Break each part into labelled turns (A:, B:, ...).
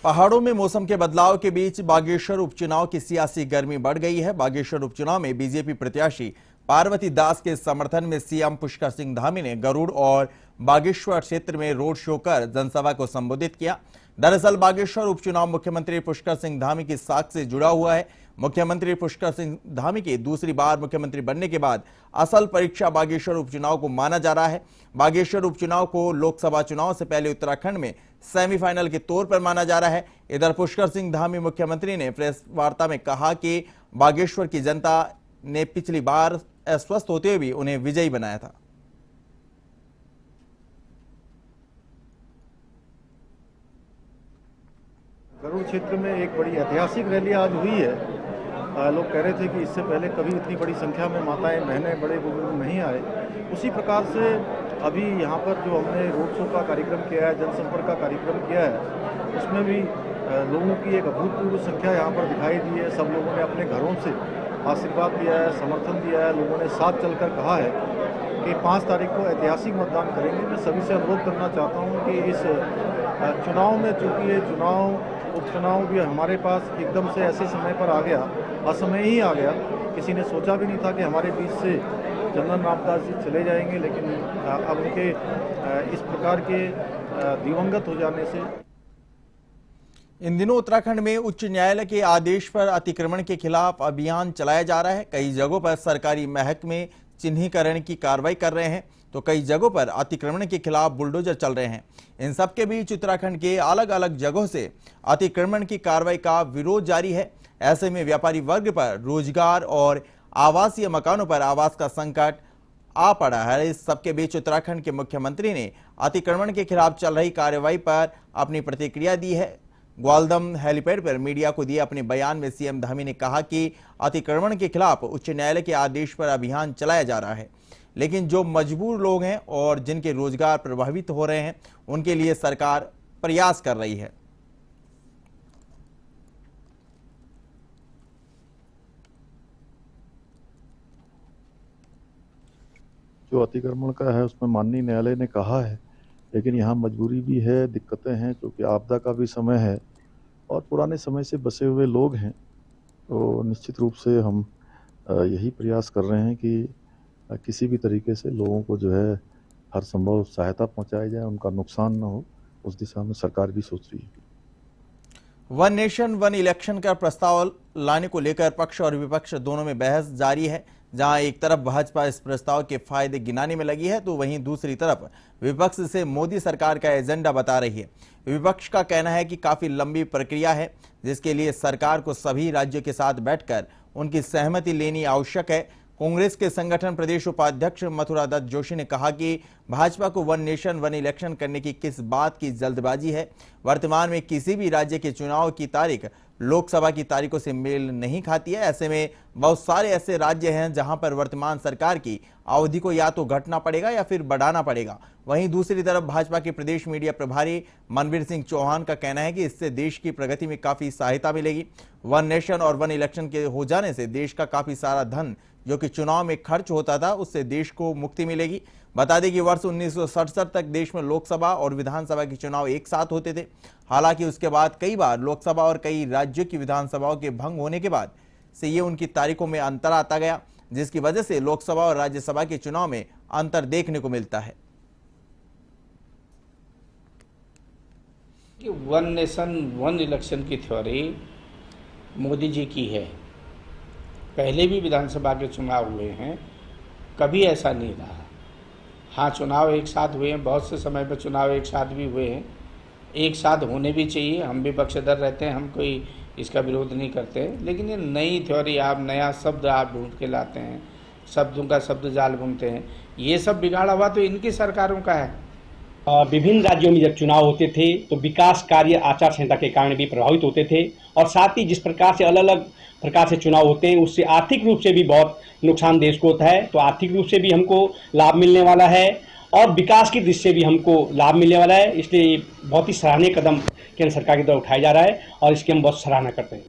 A: पहाड़ों में मौसम के बदलाव के बीच बागेश्वर उपचुनाव की सियासी गर्मी बढ़ गई है। बागेश्वर उपचुनाव में बीजेपी प्रत्याशी पार्वती दास के समर्थन में सीएम पुष्कर सिंह धामी ने गरुड़ और बागेश्वर क्षेत्र में रोड शो कर जनसभा को संबोधित किया। दरअसल बागेश्वर उपचुनाव मुख्यमंत्री पुष्कर सिंह धामी की साख से जुड़ा हुआ है। मुख्यमंत्री पुष्कर सिंह धामी की दूसरी बार मुख्यमंत्री बनने के बाद असल परीक्षा बागेश्वर उपचुनाव को माना जा रहा है। बागेश्वर उपचुनाव को लोकसभा चुनाव से पहले उत्तराखंड में सेमीफाइनल के तौर पर माना जा रहा है। इधर पुष्कर सिंह धामी मुख्यमंत्री ने प्रेस वार्ता में कहा कि बागेश्वर की जनता ने पिछली बार अस्वस्थ होते हुए भी उन्हें विजयी बनाया था।
B: गरुड़ क्षेत्र में एक बड़ी ऐतिहासिक रैली आज हुई है। लोग कह रहे थे कि इससे पहले कभी इतनी बड़ी संख्या में माताएं बहनें बड़े बुजुर्ग नहीं आए। उसी प्रकार से अभी यहाँ पर जो हमने रोड शो का कार्यक्रम किया है, जनसंपर्क का कार्यक्रम किया है, उसमें भी लोगों की एक अभूतपूर्व संख्या यहाँ पर दिखाई दी है। सब लोगों ने अपने घरों से आशीर्वाद दिया है, समर्थन दिया है। लोगों ने साथ चलकर कहा है कि 5 तारीख को ऐतिहासिक मतदान करेंगे। मैं सभी से अनुरोध करना चाहता हूँ कि इस चुनाव में, चूँकि ये उपचुनाव भी हमारे पास एकदम से ऐसे समय पर आ गया, असमय ही आ गया। किसी ने सोचा भी नहीं था कि हमारे बीच से चंदन रामदास जी चले जाएंगे, लेकिन अब उनके इस प्रकार के दिवंगत हो जाने से।
A: इन दिनों उत्तराखंड में उच्च न्यायालय के आदेश पर अतिक्रमण के खिलाफ अभियान चलाया जा रहा है। कई जगहों पर सरकारी महकमे चिन्हीकरण की कार्रवाई कर रहे हैं, तो कई जगहों पर अतिक्रमण के खिलाफ बुलडोजर चल रहे हैं। इन सबके बीच उत्तराखंड के अलग अलग जगहों से अतिक्रमण की कार्रवाई का विरोध जारी है। ऐसे में व्यापारी वर्ग पर रोजगार और आवासीय मकानों पर आवास का संकट आ पड़ा है। इस सबके बीच उत्तराखंड के मुख्यमंत्री ने अतिक्रमण के खिलाफ चल रही कार्रवाई पर अपनी प्रतिक्रिया दी है। ग्वालदम हेलीपैड पर मीडिया को दिए अपने बयान में सीएम धामी ने कहा कि अतिक्रमण के खिलाफ उच्च न्यायालय के आदेश पर अभियान चलाया जा रहा है, लेकिन जो मजबूर लोग हैं और जिनके रोजगार प्रभावित हो रहे हैं, उनके लिए सरकार प्रयास कर रही है।
B: जो अतिक्रमण का है उसमें माननीय न्यायालय ने कहा है, लेकिन यहाँ मजबूरी भी है, दिक्कतें हैं, क्योंकि आपदा का भी समय है और पुराने समय से बसे हुए लोग हैं। तो निश्चित रूप से हम यही प्रयास कर रहे हैं कि किसी भी तरीके से लोगों को जो है हर संभव सहायता पहुंचाई जाए, उनका नुकसान न हो, उस दिशा में सरकार भी सोच रही है।
A: वन नेशन वन इलेक्शन का प्रस्ताव लाने को लेकर पक्ष और विपक्ष दोनों में बहस जारी है। जहां एक तरफ भाजपा इस प्रस्ताव के फायदे गिनाने में लगी है, तो वहीं दूसरी तरफ विपक्ष इसे मोदी सरकार का एजेंडा बता रही है। विपक्ष का कहना है कि काफी लंबी प्रक्रिया है, जिसके लिए सरकार को सभी राज्यों के साथ बैठकर उनकी सहमति लेनी आवश्यक है। कांग्रेस के संगठन प्रदेश उपाध्यक्ष मथुरा दत्त जोशी ने कहा कि भाजपा को वन नेशन वन इलेक्शन करने की किस बात की जल्दबाजी है। वर्तमान में किसी भी राज्य के चुनाव की तारीख लोकसभा की तारीखों से मेल नहीं खाती है। ऐसे में बहुत सारे ऐसे राज्य हैं जहां पर वर्तमान सरकार की अवधि को या तो घटना पड़ेगा या फिर बढ़ाना पड़ेगा। वहीं दूसरी तरफ भाजपा के प्रदेश मीडिया प्रभारी मनवीर सिंह चौहान का कहना है कि इससे देश की प्रगति में काफी सहायता मिलेगी। वन नेशन और वन इलेक्शन के हो जाने से देश का काफी सारा धन जो कि चुनाव में खर्च होता था, उससे देश को मुक्ति मिलेगी। बता दें कि वर्ष 1967 तक देश में लोकसभा और विधानसभा के चुनाव एक साथ होते थे। हालांकि उसके बाद कई बार लोकसभा और कई राज्यों की विधानसभाओं के भंग होने के बाद से ये उनकी तारीखों में अंतर आता गया, जिसकी वजह से लोकसभा और राज्यसभा के चुनाव में अंतर देखने को मिलता है।
C: वन नेशन वन इलेक्शन की थ्योरी मोदी जी की है। पहले भी विधानसभा के चुनाव हुए हैं, कभी ऐसा नहीं रहा। हाँ, चुनाव एक साथ हुए हैं, बहुत से समय पर चुनाव एक साथ भी हुए हैं, एक साथ होने भी चाहिए। हम भी पक्षधर रहते हैं, हम कोई इसका विरोध नहीं करते, लेकिन ये नई थ्योरी, आप नया शब्द आप ढूंढ के लाते हैं, शब्दों का शब्द जाल बुनते हैं, ये सब बिगाड़ा हुआ तो इनकी सरकारों का है।
D: विभिन्न राज्यों में जब चुनाव होते थे तो विकास कार्य आचार संहिता के कारण भी प्रभावित होते थे, और साथ ही जिस प्रकार से अलग अलग प्रकार से चुनाव होते हैं उससे आर्थिक रूप से भी बहुत नुकसान देश को होता है। तो आर्थिक रूप से भी हमको लाभ मिलने वाला है और विकास की दृष्टि से भी हमको लाभ मिलने वाला है। इसलिए बहुत ही सराहनीय कदम केंद्र सरकार की तरफ उठाया जा रहा है और इसकी हम बहुत सराहना करते हैं।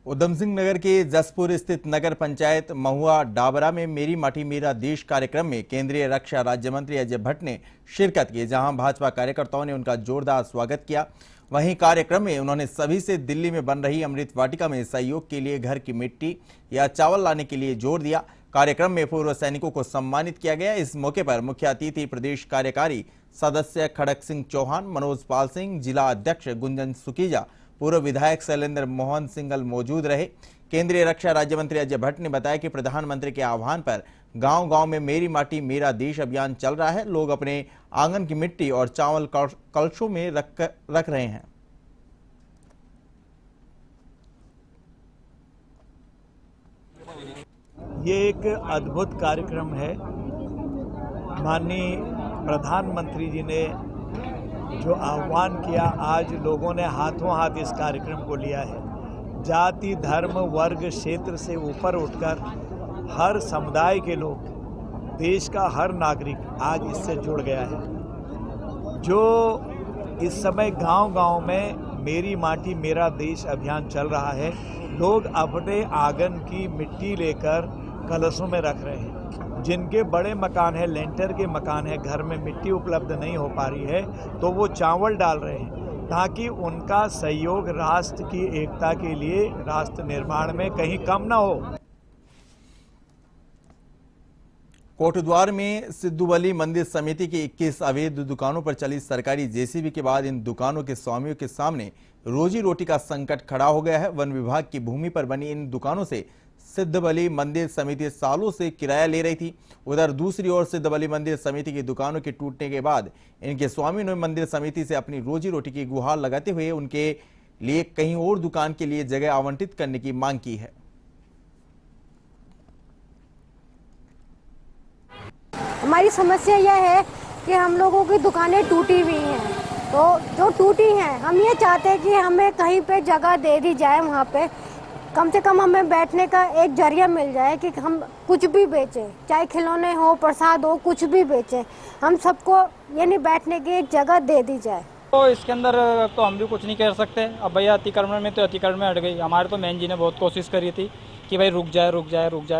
A: उधम सिंह नगर के जसपुर स्थित नगर पंचायत महुआ डाबरा में मेरी माटी मेरा देश कार्यक्रम में केंद्रीय रक्षा राज्य मंत्री अजय भट्ट ने शिरकत की, जहां भाजपा कार्यकर्ताओं ने उनका जोरदार स्वागत किया। वहीं कार्यक्रम में उन्होंने सभी से दिल्ली में बन रही अमृत वाटिका में सहयोग के लिए घर की मिट्टी या चावल लाने के लिए जोर दिया। कार्यक्रम में पूर्व सैनिकों को सम्मानित किया गया। इस मौके पर मुख्य अतिथि प्रदेश कार्यकारी सदस्य खड़क सिंह चौहान, मनोज पाल सिंह, जिला अध्यक्ष गुंजन सुकीजा, पूर्व विधायक शैलेंद्र मोहन सिंगल मौजूद रहे। केंद्रीय रक्षा राज्य मंत्री अजय भट्ट ने बताया कि प्रधानमंत्री के आह्वान पर गांव-गांव में मेरी माटी मेरा देश अभियान चल रहा है। लोग अपने आंगन की मिट्टी और चावल कलशों में रख रहे हैं।
E: ये एक अद्भुत कार्यक्रम है। माननीय प्रधानमंत्री जी ने जो आह्वान किया, आज लोगों ने हाथों हाथ इस कार्यक्रम को लिया है। जाति, धर्म, वर्ग, क्षेत्र से ऊपर उठकर हर समुदाय के लोग, देश का हर नागरिक आज इससे जुड़ गया है। जो इस समय गांव-गांव में मेरी माटी मेरा देश अभियान चल रहा है, लोग अपने आंगन की मिट्टी लेकर कलशों में रख रहे हैं। जिनके बड़े मकान है, लेंटर के मकान है, घर में मिट्टी उपलब्ध नहीं हो पा रही है, तो वो चावल डाल रहे हैं ताकि उनका सहयोग राष्ट्र की एकता के लिए, राष्ट्र निर्माण में कहीं कम ना हो।
A: कोटद्वार में सिद्धू-बली मंदिर समिति की 21 अवैध दुकानों पर चली सरकारी जेसीबी के बाद इन दुकानों के स्वामियों के सामने रोजी रोटी का संकट खड़ा हो गया है। वन विभाग की भूमि पर बनी इन दुकानों से सिद्धू-बली मंदिर समिति सालों से किराया ले रही थी। उधर दूसरी ओर सिद्धू-बली मंदिर समिति की दुकानों के टूटने के बाद इनके स्वामियों ने मंदिर समिति से अपनी रोजी रोटी की गुहार लगाते हुए उनके लिए कहीं और दुकान के लिए जगह आवंटित करने की मांग की है।
F: हमारी समस्या यह है कि हम लोगों की दुकानें टूटी हुई हैं, तो जो टूटी हैं हम ये चाहते हैं कि हमें कहीं पे जगह दे दी जाए, वहाँ पे कम से कम हमें बैठने का एक जरिया मिल जाए कि हम कुछ भी बेचें, चाहे खिलौने हो, प्रसाद हो, कुछ भी बेचें, हम सबको यानी बैठने की एक जगह दे दी जाए।
G: तो इसके अंदर तो हम भी कुछ नहीं कर सकते। अब भैया अतिक्रमण में तो अतिक्रमण में हट गई। हमारे तो मैन जी ने बहुत कोशिश करी थी कि भाई रुक जाए,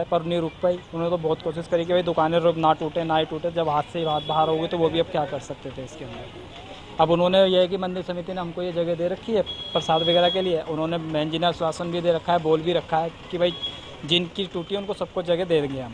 G: पर नहीं रुक पाई। उन्होंने तो बहुत कोशिश करी कि भाई दुकानें ना टूटे। जब हाथ से हाथ बाहर हो गई तो वो भी अब क्या कर सकते थे इसके अंदर। अब उन्होंने ये है कि मंदिर समिति ने हमको ये जगह दे रखी है प्रसाद वगैरह के लिए। उन्होंने मैन जी ने आश्वासन भी दे रखा है, बोल भी रखा है कि भाई जिनकी टूटी है उनको सबको जगह दे देंगे हम।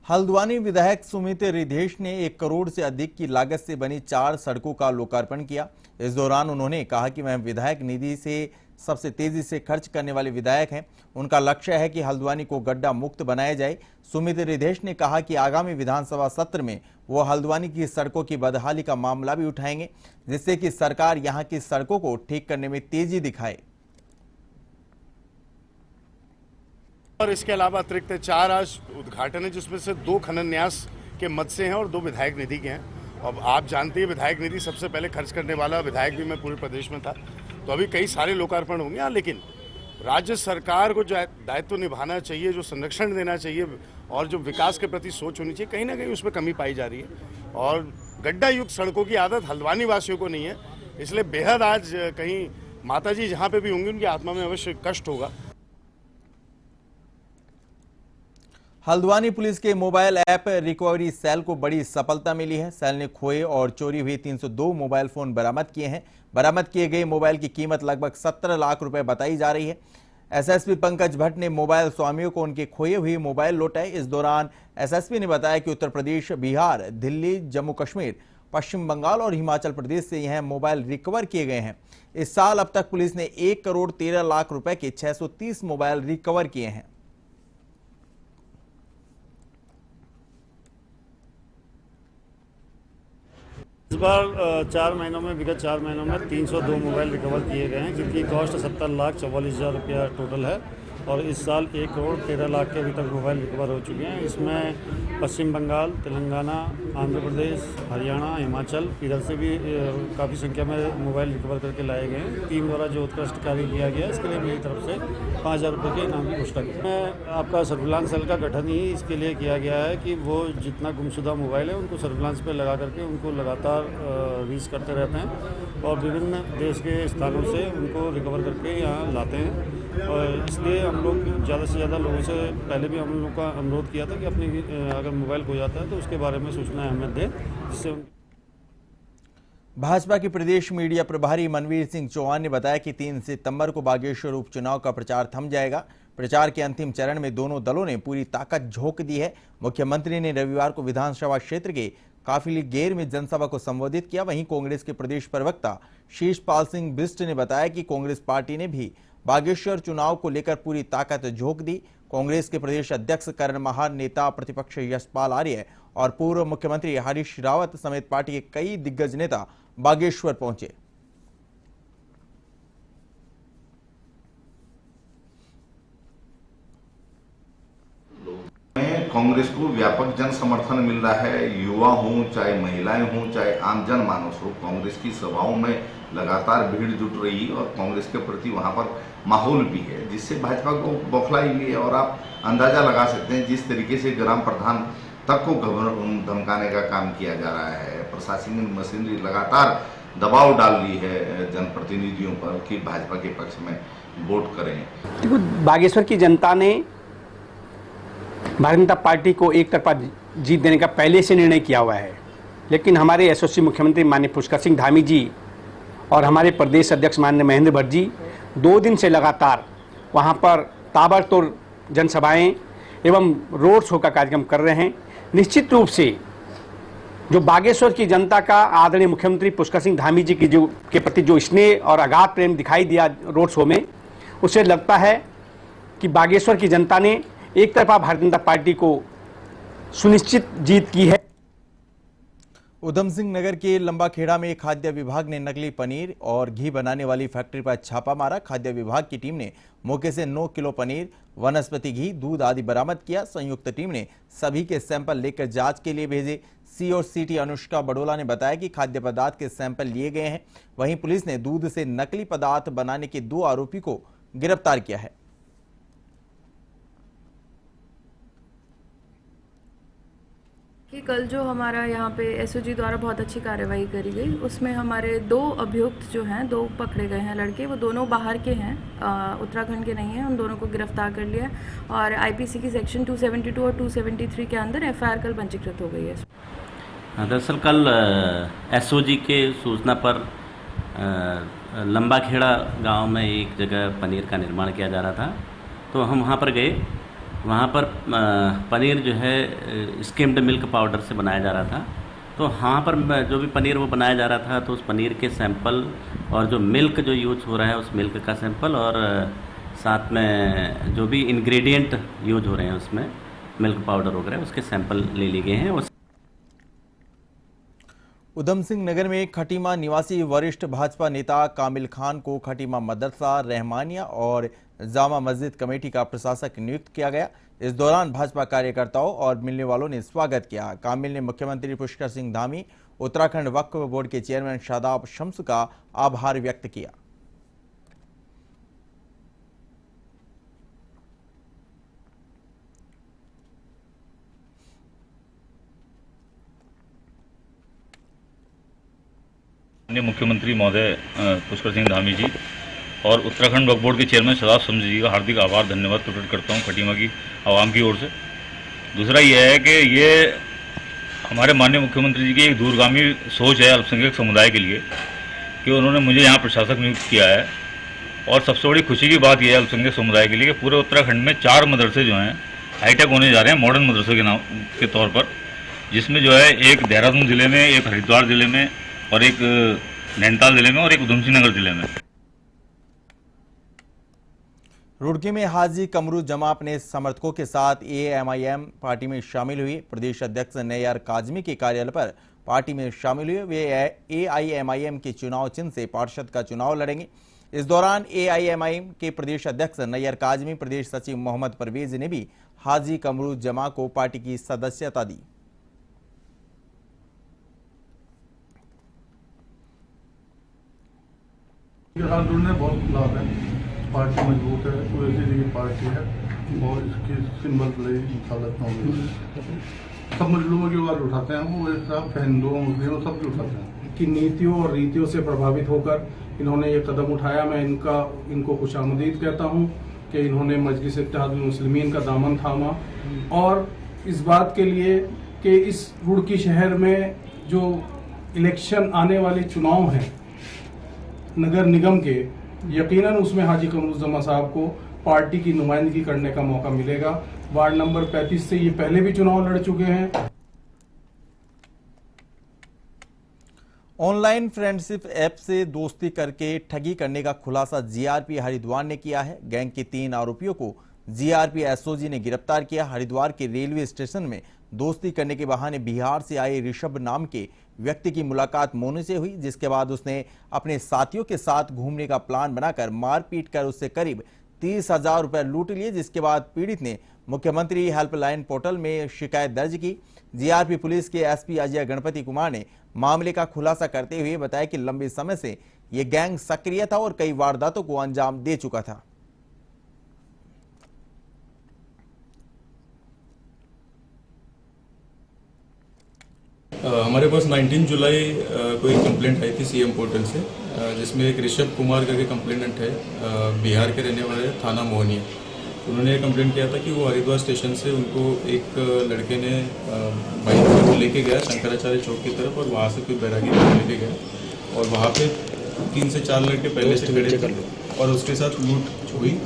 A: हल्द्वानी विधायक सुमित रिधेश ने 1 करोड़ से अधिक की लागत से बनी 4 सड़कों का लोकार्पण किया। इस दौरान उन्होंने कहा कि वह विधायक निधि से सबसे तेजी से खर्च करने वाले विधायक हैं। उनका लक्ष्य है कि हल्द्वानी को गड्ढा मुक्त बनाया जाए। सुमित रिधेश ने कहा कि आगामी विधानसभा सत्र में वो हल्द्वानी की सड़कों की बदहाली का मामला भी उठाएंगे, जिससे कि सरकार यहां की सड़कों को ठीक करने में तेजी दिखाए।
H: और इसके अलावा अतिरिक्त 4 आज उद्घाटन है, जिसमें से 2 खनन न्यास के मद से हैं और 2 विधायक निधि के हैं। अब आप जानते हैं विधायक निधि सबसे पहले खर्च करने वाला विधायक भी मैं पूरे प्रदेश में था, तो अभी कई सारे लोकार्पण होंगे। हाँ, लेकिन राज्य सरकार को जो दायित्व निभाना चाहिए, जो संरक्षण देना चाहिए और जो विकास के प्रति सोच होनी चाहिए, कहीं ना कहीं उसमें कमी पाई जा रही है। और गड्ढा युक्त सड़कों की आदत हल्द्वानी वासियों को नहीं है, इसलिए बेहद आज कहीं माताजी जहाँ पे भी होंगी उनकी आत्मा में अवश्य कष्ट होगा।
A: हल्द्वानी पुलिस के मोबाइल ऐप रिकवरी सेल को बड़ी सफलता मिली है। सेल ने खोए और चोरी हुए 302 मोबाइल फोन बरामद किए हैं। बरामद किए गए मोबाइल की कीमत लगभग 17 लाख रुपए बताई जा रही है। एसएसपी पंकज भट्ट ने मोबाइल स्वामियों को उनके खोए हुए मोबाइल लौटाए। इस दौरान एसएसपी ने बताया कि उत्तर प्रदेश, बिहार, दिल्ली, जम्मू कश्मीर, पश्चिम बंगाल और हिमाचल प्रदेश से यह मोबाइल रिकवर किए गए हैं। इस साल अब तक पुलिस ने 1 करोड़ 13 लाख रुपए के 630 मोबाइल रिकवर किए हैं।
I: इस बार 4 महीनों में, विगत 4 महीनों में 302 मोबाइल रिकवर किए गए हैं, जिनकी कॉस्ट 70,44,000 रुपया टोटल है। और इस साल 1 करोड़ 13 लाख के अभी तक मोबाइल रिकवर हो चुके हैं। इसमें पश्चिम बंगाल, तेलंगाना, आंध्र प्रदेश, हरियाणा, हिमाचल, इधर से भी काफ़ी संख्या में मोबाइल रिकवर करके लाए गए हैं। टीम द्वारा जो उत्कृष्ट कार्य किया गया, इसके लिए मेरी तरफ से 5,000 रुपये के इनाम की घोषणा की। आपका सर्विलांस सेल का गठन ही इसके लिए किया गया है कि वो जितना गुमशुदा मोबाइल है उनको सर्विलांस पर लगा करके उनको लगातार रीच करते रहते हैं और विभिन्न देश के स्थानों से उनको रिकवर करके यहाँ लाते हैं। और इसलिए हम लोग ज़्यादा से ज़्यादा लोगों से, पहले भी हम लोग का अनुरोध किया था कि अपनी अगर मोबाइल खो जाता है तो उसके बारे में सूचना हमें दें, जिससे
A: भाजपा के प्रदेश मीडिया प्रभारी मनवीर सिंह चौहान ने बताया कि 3 सितंबर को बागेश्वर उपचुनाव का प्रचार थम जाएगा। प्रचार के अंतिम चरण में दोनों दलों ने पूरी ताकत झोंक दी है। मुख्यमंत्री ने रविवार को विधानसभा क्षेत्र के काफिली गेर में जनसभा को संबोधित किया। वहीं कांग्रेस के प्रदेश प्रवक्ता शीशपाल सिंह बिष्ट ने बताया कि कांग्रेस पार्टी ने भी बागेश्वर चुनाव को लेकर पूरी ताकत झोंक दी। कांग्रेस के प्रदेश अध्यक्ष करण महार, नेता प्रतिपक्ष यशपाल आर्य और पूर्व मुख्यमंत्री हरीश रावत समेत पार्टी के कई दिग्गज नेता बागेश्वर पहुंचे।
J: कांग्रेस को व्यापक जन समर्थन मिल रहा है। युवा हों, चाहे महिलाएं हों, चाहे आम जनमानस हो, कांग्रेस की सभाओं में लगातार भीड़ जुट रही है और कांग्रेस के प्रति वहां पर माहौल भी है, जिससे भाजपा को बौखलाई हुई है। और आप अंदाजा लगा सकते हैं जिस तरीके से ग्राम प्रधान तक को धमकाने का काम किया जा रहा है। प्रशासनिक मशीनरी लगातार दबाव डाल रही है जनप्रतिनिधियों पर कि भाजपा के पक्ष में वोट करें।
D: देखो, बागेश्वर की जनता ने भारतीय जनता पार्टी को एक तरफा जीत देने का पहले से निर्णय किया हुआ है, लेकिन हमारे एसओसी मुख्यमंत्री माननीय पुष्कर सिंह धामी जी और हमारे प्रदेश अध्यक्ष माननीय महेंद्र भट्ट जी 2 दिन से लगातार वहां पर ताबड़तोड़ जनसभाएं एवं रोड शो का कार्यक्रम कर रहे हैं। निश्चित रूप से जो बागेश्वर की जनता का आदरणीय मुख्यमंत्री पुष्कर सिंह धामी जी की के प्रति जो स्नेह और अगाध प्रेम दिखाई दिया रोड शो में, उससे लगता है कि बागेश्वर की जनता ने एक तरफा भारतीय जनता पार्टी को सुनिश्चित जीत की है।
A: उधम सिंह नगर के लंबाखेड़ा में खाद्य विभाग ने नकली पनीर और घी बनाने वाली फैक्ट्री पर छापा मारा। खाद्य विभाग की टीम ने मौके से 9 किलो पनीर, वनस्पति घी, दूध आदि बरामद किया। संयुक्त टीम ने सभी के सैंपल लेकर जांच के लिए भेजे। सी और सीटी अनुष्का बडोला ने बताया कि खाद्य पदार्थ के सैंपल लिए गए हैं। वहीं पुलिस ने दूध से नकली पदार्थ बनाने के 2 आरोपी को गिरफ्तार किया है।
K: कि कल जो हमारा यहाँ पे एसओजी द्वारा बहुत अच्छी कार्रवाई करी गई, उसमें हमारे 2 अभियुक्त जो हैं, 2 पकड़े गए हैं लड़के। वो दोनों बाहर के हैं, उत्तराखंड के नहीं हैं। उन दोनों को गिरफ्तार कर लिया और आईपीसी की सेक्शन 272 और 273 के अंदर एफआईआर कल पंजीकृत हो गई है।
L: दरअसल कल एसओजी के सूचना पर लंबाखेड़ा गांव में एक जगह पनीर का निर्माण किया जा रहा था, तो हम वहां पर गए। वहाँ पर पनीर जो है स्किम्ड मिल्क पाउडर से बनाया जा रहा था। तो वहाँ पर जो भी पनीर वो बनाया जा रहा था, तो उस पनीर के सैंपल और जो मिल्क जो यूज हो रहा है उस मिल्क का सैंपल और साथ में जो भी इंग्रेडिएंट यूज हो रहे हैं उसमें मिल्क पाउडर वगैरह, उसके सैंपल ले लिए गए हैं।
A: उधम सिंह नगर में खटीमा निवासी वरिष्ठ भाजपा नेता कामिल खान को खटीमा मदरसा, रहमानिया और जामा मस्जिद कमेटी का प्रशासक नियुक्त किया गया। इस दौरान भाजपा कार्यकर्ताओं और मिलने वालों ने स्वागत किया। कामिल ने मुख्यमंत्री पुष्कर सिंह धामी, उत्तराखंड वक्फ बोर्ड के चेयरमैन शादाब शम्स का आभार व्यक्त किया।
M: मुख्यमंत्री महोदय पुष्कर सिंह धामी जी और उत्तराखंड वक्फ बोर्ड के चेयरमैन शादाब शम्स जी का हार्दिक आभार धन्यवाद प्रकट करता हूं खटीमा की आवाम की ओर से। दूसरा यह है कि ये हमारे माननीय मुख्यमंत्री जी की एक दूरगामी सोच है अल्पसंख्यक समुदाय के लिए कि उन्होंने मुझे यहाँ प्रशासक नियुक्त किया है। और सबसे बड़ी खुशी की बात यह है अल्पसंख्यक समुदाय के लिए कि पूरे उत्तराखंड में 4 मदरसे जो हैं हाईटेक होने जा रहे हैं मॉडर्न मदरसों के नाम के तौर पर, जिसमें जो है एक देहरादून जिले में, एक हरिद्वार जिले में और एक नैनीताल जिले में और एक उधम सिंह नगर जिले में।
A: रुड़की में हाजी कमरू जमा अपने समर्थकों के साथ एआईएमआईएम पार्टी में शामिल हुई। प्रदेश अध्यक्ष नैयार काजमी के कार्यालय पर पार्टी में शामिल हुए। वे एआईएमआईएम के चुनाव चिन्ह से पार्षद का चुनाव लड़ेंगे। इस दौरान एआईएमआईएम के प्रदेश अध्यक्ष नैयार काजमी, प्रदेश सचिव मोहम्मद परवेज ने भी हाजी कमरू जमा को पार्टी की सदस्यता दी।
N: बहुत लाभ है, पार्टी मजबूत है, तो इसीलिए पार्टी है और इसकी सिंबल इंसालत सब मजलूमों की आवाज उठाते हैं। वो सब हिंदुओं मुस्लिमों सब उठाते हैं
O: कि नीतियों और रीतियों से प्रभावित होकर इन्होंने ये कदम उठाया। मैं इनको खुशामदीद कहता हूँ कि इन्होंने मजलिस इत्तेहादुल मुस्लिमीन का दामन थामा और इस बात के लिए कि इस रुड़की शहर में जो इलेक्शन आने वाले चुनाव हैं नगर निगम के, यकीनन उसमें हाजी कमरुज़्ज़मा साहब को पार्टी की नुमाइंदगी करने का मौका मिलेगा। वार्ड नंबर 35 से ये पहले भी चुनाव लड़ चुके हैं।
A: ऑनलाइन फ्रेंडशिप ऐप से दोस्ती करके ठगी करने का खुलासा जीआरपी हरिद्वार ने किया है। गैंग के 3 आरोपियों को जीआरपी एसओजी ने गिरफ्तार किया। हरिद्वार के रेलवे स्टेशन में दोस्ती करने के बहाने बिहार से आए ऋषभ नाम के व्यक्ति की मुलाकात मोनू से हुई, जिसके बाद उसने अपने साथियों के साथ घूमने का प्लान बनाकर मारपीट कर उससे करीब 30,000 रुपए लूट लिए, जिसके बाद पीड़ित ने मुख्यमंत्री हेल्पलाइन पोर्टल में शिकायत दर्ज की। जीआरपी पुलिस के एसपी अजय गणपति कुमार ने मामले का खुलासा करते हुए बताया कि लंबे समय से यह गैंग सक्रिय था और कई वारदातों को अंजाम दे चुका था।
P: हमारे पास 19 जुलाई को एक कंप्लेंट आई थी सीएम पोर्टल से, जिसमें एक ऋषभ कुमार करके कंप्लेनेंट है, बिहार के रहने वाले, थाना मोहनिया। उन्होंने ये कंप्लेंट किया था कि वो हरिद्वार स्टेशन से उनको एक लड़के ने बाइक पर लेके गया शंकराचार्य चौक की तरफ, और वहाँ से कोई बैरागी लेके गया और वहाँ पे 3 से 4 लड़के पहले से खड़े थे और उसके साथ लूट हुई।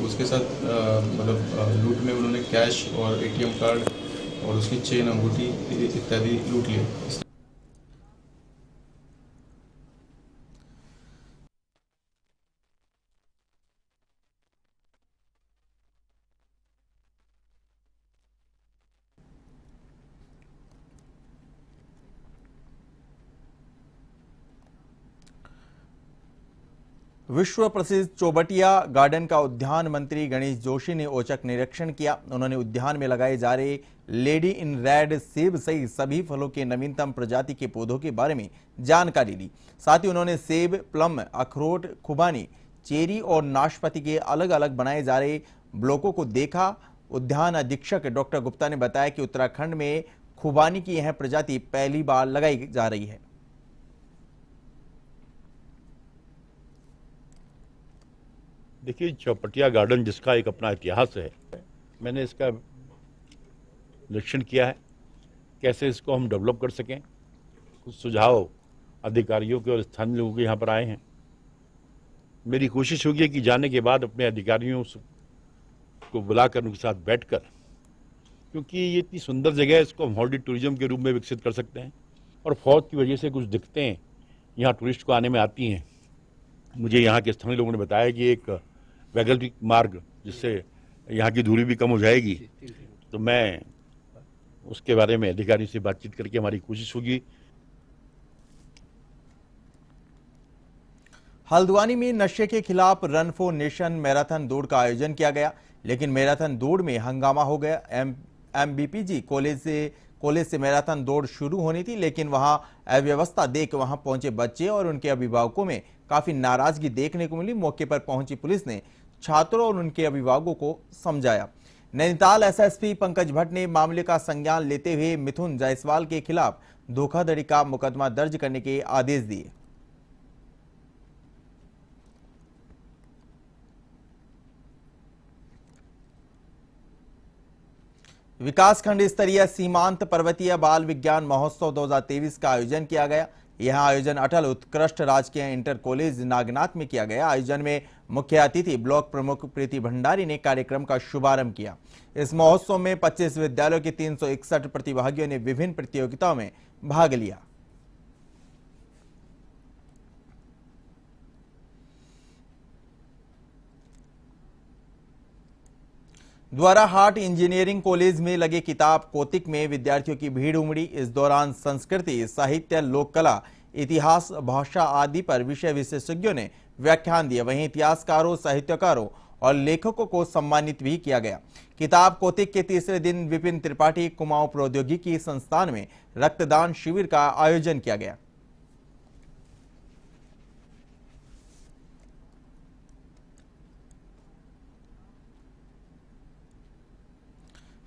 P: उसके साथ मतलब लूट में उन्होंने कैश और एटीएम कार्ड और उसकी चेन, अंगूठी इत्यादि लूट लिए।
A: विश्व प्रसिद्ध चौबटिया गार्डन का उद्यान मंत्री गणेश जोशी ने औचक निरीक्षण किया। उन्होंने उद्यान में लगाए जा रहे लेडी इन रेड सेब सहित सभी फलों के नवीनतम प्रजाति के पौधों के बारे में जानकारी ली। साथ ही उन्होंने सेब, प्लम, अखरोट, खुबानी, चेरी और नाशपाती के अलग अलग बनाए जा रहे ब्लॉकों को देखा। उद्यान अधीक्षक डॉक्टर गुप्ता ने बताया कि उत्तराखंड में खुबानी की यह प्रजाति पहली बार लगाई जा रही है।
Q: देखिए, चौपटिया गार्डन जिसका एक अपना इतिहास है, मैंने इसका निरीक्षण किया है कैसे इसको हम डेवलप कर सकें। कुछ सुझाव अधिकारियों के और स्थानीय लोगों के यहाँ पर आए हैं। मेरी कोशिश होगी कि जाने के बाद अपने अधिकारियों को बुलाकर उनके साथ बैठकर, क्योंकि ये इतनी सुंदर जगह है, इसको हम हॉलिडे टूरिज्म के रूप में विकसित कर सकते हैं। और फौज की वजह से कुछ दिक्कतें यहाँ टूरिस्ट को आने में आती हैं। मुझे यहाँ के स्थानीय लोगों ने बताया कि एक वैकल्पिक मार्ग जिससे यहाँ की दूरी भी कम हो जाएगी, तो मैं उसके बारे में अधिकारियों से बातचीत करके हमारी कोशिश होगी।
A: हल्द्वानी में नशे के खिलाफ रन फॉर नेशन मैराथन दौड़ का आयोजन किया गया, लेकिन मैराथन दौड़ में हंगामा हो गया। एमबीपीजी कॉलेज से मैराथन दौड़ शुरू होनी थी, लेकिन वहां अव्यवस्था देख वहां पहुंचे बच्चे और उनके अभिभावकों में काफी नाराजगी देखने को मिली। मौके पर पहुंची पुलिस ने छात्रों और उनके अभिभावकों को समझाया। नैनीताल एसएसपी पंकज भट्ट ने मामले का संज्ञान लेते हुए मिथुन जायसवाल के खिलाफ धोखाधड़ी का मुकदमा दर्ज करने के आदेश दिए। विकासखंड स्तरीय सीमांत पर्वतीय बाल विज्ञान महोत्सव 2023 का आयोजन किया गया। यह आयोजन अटल उत्कृष्ट राजकीय इंटर कॉलेज नागनाथ में किया गया। आयोजन में मुख्य अतिथि ब्लॉक प्रमुख प्रीति भंडारी ने कार्यक्रम का शुभारंभ किया। इस महोत्सव में 25 विद्यालयों के 361 प्रतिभागियों ने विभिन्न प्रतियोगिताओं में भाग लिया। द्वारा हाट इंजीनियरिंग कॉलेज में लगे किताब कौतिक में विद्यार्थियों की भीड़ उमड़ी। इस दौरान संस्कृति, साहित्य, लोक कला, इतिहास, भाषा आदि पर विषय विशेषज्ञों ने व्याख्यान दिए। वहीं इतिहासकारों, साहित्यकारों और लेखकों को सम्मानित भी किया गया। किताब कौतिक के तीसरे दिन विपिन त्रिपाठी कुमाऊं प्रौद्योगिकी संस्थान में रक्तदान शिविर का आयोजन किया गया।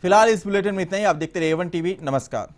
A: फिलहाल इस बुलेटिन में इतना ही। आप देखते रहिए A1 टीवी। नमस्कार।